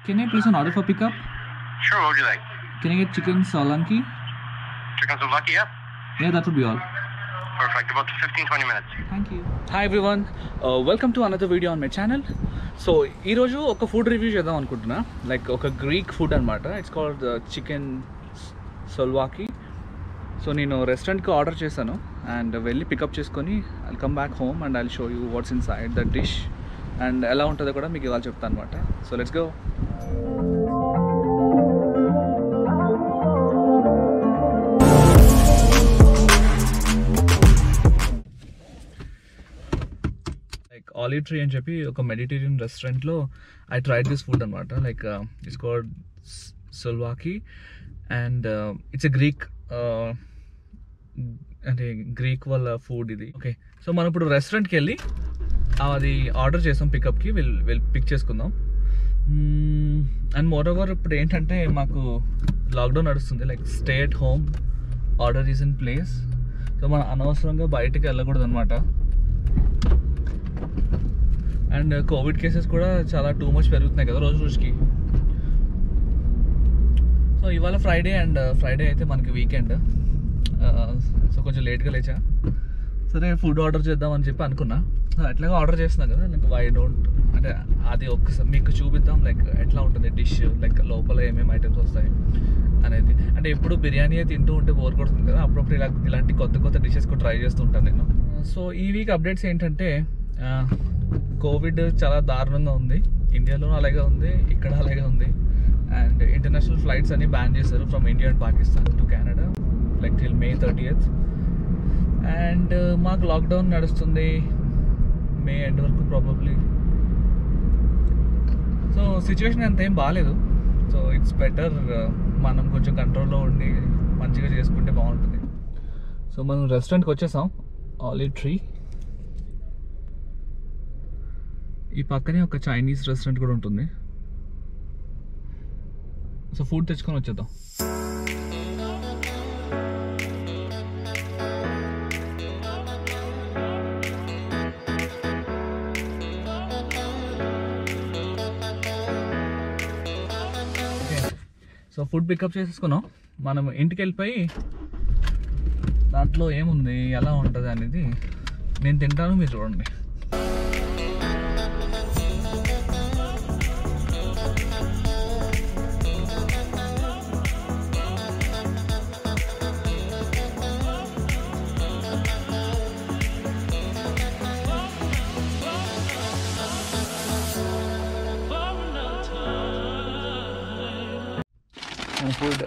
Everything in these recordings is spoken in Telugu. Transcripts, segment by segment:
Can I place an order for pickup? Sure, what would you like? Can I get chicken solanki? Chicken souvlaki, yeah? Yeah, that would be all. Perfect, about 15-20 minutes. Thank you. Hi everyone, welcome to another video on my channel. So ee roju oka food review chedam anukuntunna, like oka Greek food anamata. It's called chicken souvlaki. So nenu restaurant ki order chesanu and velli pick up cheskoni I'll come back home and I'll show you what's inside the dish and ela untado kuda meeku ivalu cheptanu anamata. So let's go. Olive Tree అని చెప్పి ఒక మెడిటేరియన్ రెస్టారెంట్లో ఐ ట్రైడ్ దిస్ ఫుడ్ అనమాట. Like it's called souvlaki and it's a Greek అంటే గ్రీక్ వాళ్ళ ఫుడ్ ఇది. ఓకే, సో మనం ఇప్పుడు రెస్టారెంట్కి వెళ్ళి అది ఆర్డర్ చేసాం పికప్కి, వెళ్ళి పిక్ చేసుకుందాం. అండ్ మోర్ ఓవర్ ఇప్పుడు ఏంటంటే మాకు లాక్డౌన్ నడుస్తుంది, like stay at home, order is in place. So మనం అనవసరంగా బయటికి వెళ్ళకూడదు అనమాట. అండ్ కోవిడ్ కేసెస్ కూడా చాలా టూ మచ్ పెరుగుతున్నాయి కదా రోజు రోజుకి. సో ఇవాళ ఫ్రైడే అండ్ ఫ్రైడే అయితే మనకి వీకెండ్. సో కొంచెం లేట్గా లేచా, సరే ఫుడ్ ఆర్డర్ చేద్దామని చెప్పి అనుకున్నా. ఎట్లాగో ఆర్డర్ చేస్తున్నాం కదా, లైక్ వై డోంట్ అంటే అది ఒక్కసారి మీకు చూపిద్దాం లైక్ ఎట్లా ఉంటుంది డిష్, లైక్ లోపల ఏమేమి ఐటమ్స్ వస్తాయి అనేది. అంటే ఎప్పుడు బిర్యానీ తింటూ ఉంటే బోర్ కొడుతుంది కదా, అప్పుడప్పుడు ఇలాంటి కొత్త కొత్త డిషెస్ కూడా ట్రై చేస్తుంటాను నేను. సో ఈ వీక్ అప్డేట్స్ ఏంటంటే కోవిడ్ చాలా దారుణంగా ఉంది, ఇండియాలో అలాగే ఉంది, ఇక్కడ అలాగే ఉంది. అండ్ ఇంటర్నేషనల్ ఫ్లైట్స్ అన్ని బ్యాన్ చేశారు from India and Pakistan to Canada like till May 30th. And మాకు లాక్డౌన్ నడుస్తుంది మే ఎండ్ వరకు ప్రాబబ్లీ. సో సిచ్యువేషన్ అంతేం బాగాలేదు. సో ఇట్స్ బెటర్ మనం కొంచెం కంట్రోల్లో ఉండి మంచిగా చేసుకుంటే బాగుంటుంది. సో మనం రెస్టారెంట్కి వచ్చేసాం, ఆలివ్ ట్రీ. ఈ పక్కనే ఒక చైనీస్ రెస్టారెంట్ కూడా ఉంటుంది. సో ఫుడ్ తెచ్చుకొని వచ్చేద్దాం. సో ఫుడ్ పికప్ చేసేసుకున్నాం. మనం ఇంటికి వెళ్ళిపోయి దాంట్లో ఏముంది ఎలా ఉంటుంది అనేది నేను తింటాను, మీరు చూడండి. ఫుడ్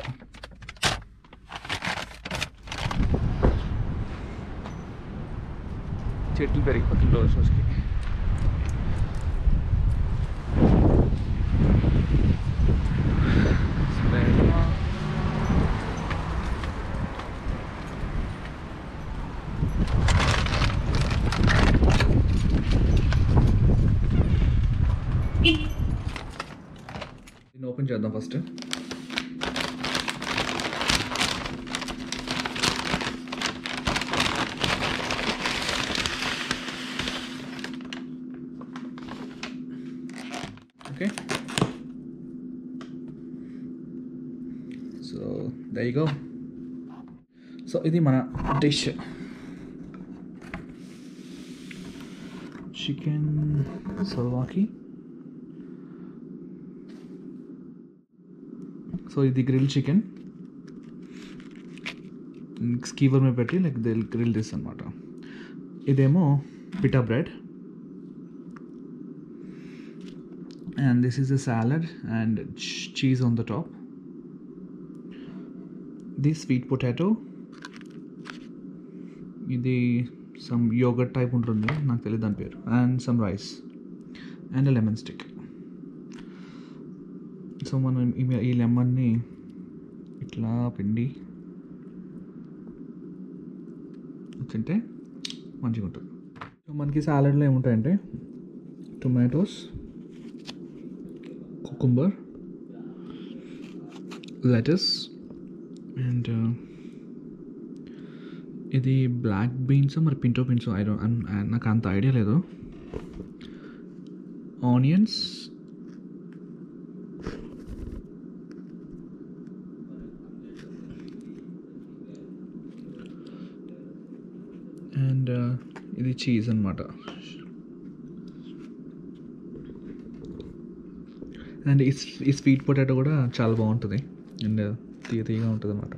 చెట్లు పెరిగిపోతుంది రోజు రోజుకి. దీన్ని ఓపెన్ చేద్దాం first. Okay, so there you go. So ఇది మన డిష్, చికెన్ సోల్వాకి. సో ఇది గ్రిల్ చికెన్ స్కీవర్ మీద పెట్టి లైక్ దే గ్రిల్ దిస్ అనమాట. ఇదేమో పిటా bread. And this is a salad and cheese on the top. This sweet potato. Idi some yogurt type untundi, నాకు తెలియదు దాని పేరు. And some rice and a lemon stick. So మనం ఈ లెమన్ని ఇట్లా పిండి తింటే మంచిగా ఉంటుంది. సో మనకి సాలడ్లో ఏముంటాయంటే tomatoes, cucumber, lettuce, and ఇది బ్లాక్ బీన్స్ మరి పింటో బీన్స్ నాకు అంత ఐడియా లేదు. ఆనియన్స్, అండ్ ఇది చీజ్ అనమాట. అండ్ ఈ స్వీట్ పొటాటో కూడా చాలా బాగుంటుంది అండ్ తీయగా ఉంటుంది అన్నమాట.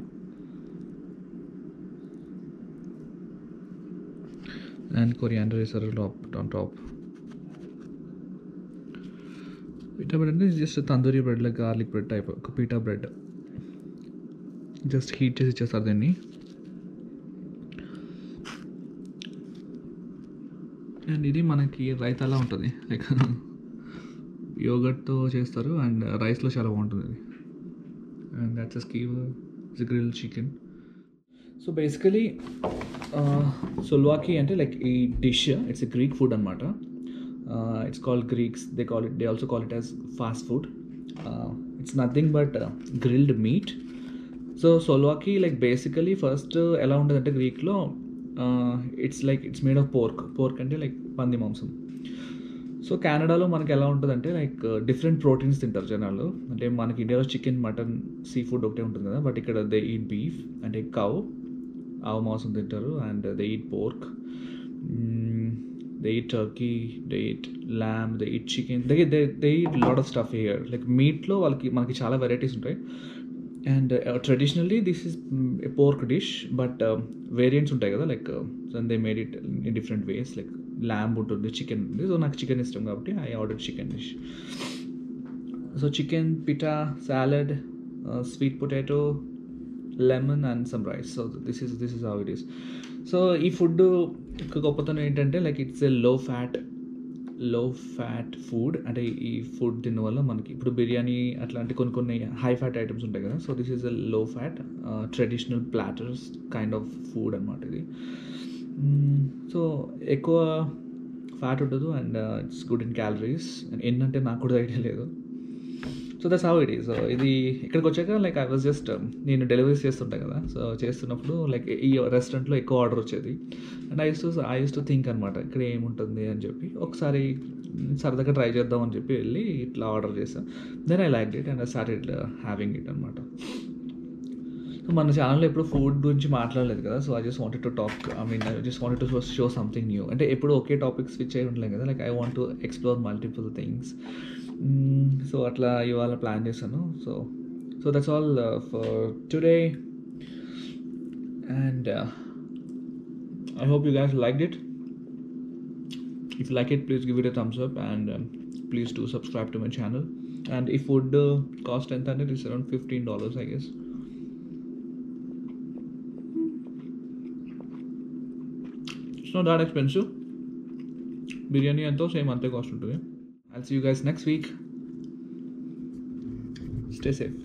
అండ్ కొరియాండర్ వేసారు ఆన్ టాప్. పీటా బ్రెడ్ అంటే just tandoori bread, like garlic bread type ఒక పీటా బ్రెడ్. జస్ట్ హీట్ చేసి ఇచ్చేస్తారు దీన్ని. అండ్ ఇది మనకి రైతాలా ఉంటుంది, లైక్ యోగర్ట్తో చేస్తారు అండ్ రైస్లో చాలా బాగుంటుంది ఇది. And that's a skewer, it's grilled chicken. So basically souvlaki అంటే లైక్ ఈ dish it's a Greek food అనమాట. It's called Greeks, they also call it as fast food. It's nothing but grilled meat. So souvlaki like basically first ఎలా ఉండదంటే గ్రీక్లో ఇట్స్ మేడ్ ఆఫ్ పోర్క్ అంటే లైక్ పంది మాంసం. సో కెనడాలో మనకి ఎలా ఉంటుందంటే లైక్ డిఫరెంట్ ప్రోటీన్స్ తింటారు జనాలు. అంటే మనకి ఇండియాలో చికెన్, మటన్, సీ ఫుడ్ ఒకటే ఉంటుంది కదా, బట్ ఇక్కడ దే ఈట్ బీఫ్ అంటే ఆవు మాంసం తింటారు. And they eat pork, they eat Turkey, they eat ల్యామ్, they eat chicken, they eat lot of stuff here. Like మీట్లో మనకి చాలా వెరైటీస్ ఉంటాయి. And traditionally this is a pork dish, but variants ఉంటాయి కదా, like they made it in different ways. Like lamb ఉంటుంది, చికెన్ ఉంటుంది. సో నాకు చికెన్ ఇష్టం కాబట్టి I order chicken dish. So chicken, పిటా, salad, sweet potato, lemon and some rice. So this is how it is. So ఈ ఫుడ్ గొప్పతనం ఏంటంటే లైక్ ఇట్స్ ఎ లో ఫ్యాట్ ఫుడ్. అంటే ఈ ఫుడ్ తినవల్ల మనకి ఇప్పుడు బిర్యానీ అట్లాంటి కొన్ని హై ఫ్యాట్ ఐటమ్స్ ఉంటాయి కదా. సో దిస్ ఈజ్ ఎ లో fat traditional platters kind of food అనమాట ఇది. సో ఎక్కువ ఫ్యాట్ ఉండదు and it's good in calories. ఏంటంటే నాకు కూడా ఐడియా లేదు. So that's how it is. So ఇది ఇక్కడికి వచ్చాక లైక్ ఐ వాజ్ జస్ట్ నేను డెలివరీస్ చేస్తుంటాను కదా. సో చేస్తున్నప్పుడు లైక్ ఈ రెస్టారెంట్లో ఎక్కువ ఆర్డర్ వచ్చేది. And I use to think అనమాట ఇక్కడ ఏముంటుంది అని చెప్పి. ఒకసారి సరదాగా ట్రై చేద్దాం అని చెప్పి వెళ్ళి ఇట్లా ఆర్డర్ చేశాను. Then I like it and I started having it అనమాట. సో మన ఛానల్లో ఎప్పుడు ఫుడ్ గురించి మాట్లాడలేదు కదా. So I just wanted to talk, I just wanted to show something new. అంటే ఎప్పుడు ఒకే టాపిక్ స్విచ్ అయి ఉండలేం కదా. Like I want to explore multiple things. So అట్లా ఇవాళ ప్లాన్ చేశాను. So that's all for today. And I hope you guys liked it. If you like it, please give it a thumbs up and please do subscribe to my channel. And if food cost $10, it's around $15, I guess. It's not that expensive. Biryani anto same ante cost untundi. I'll see you guys next week. Stay safe.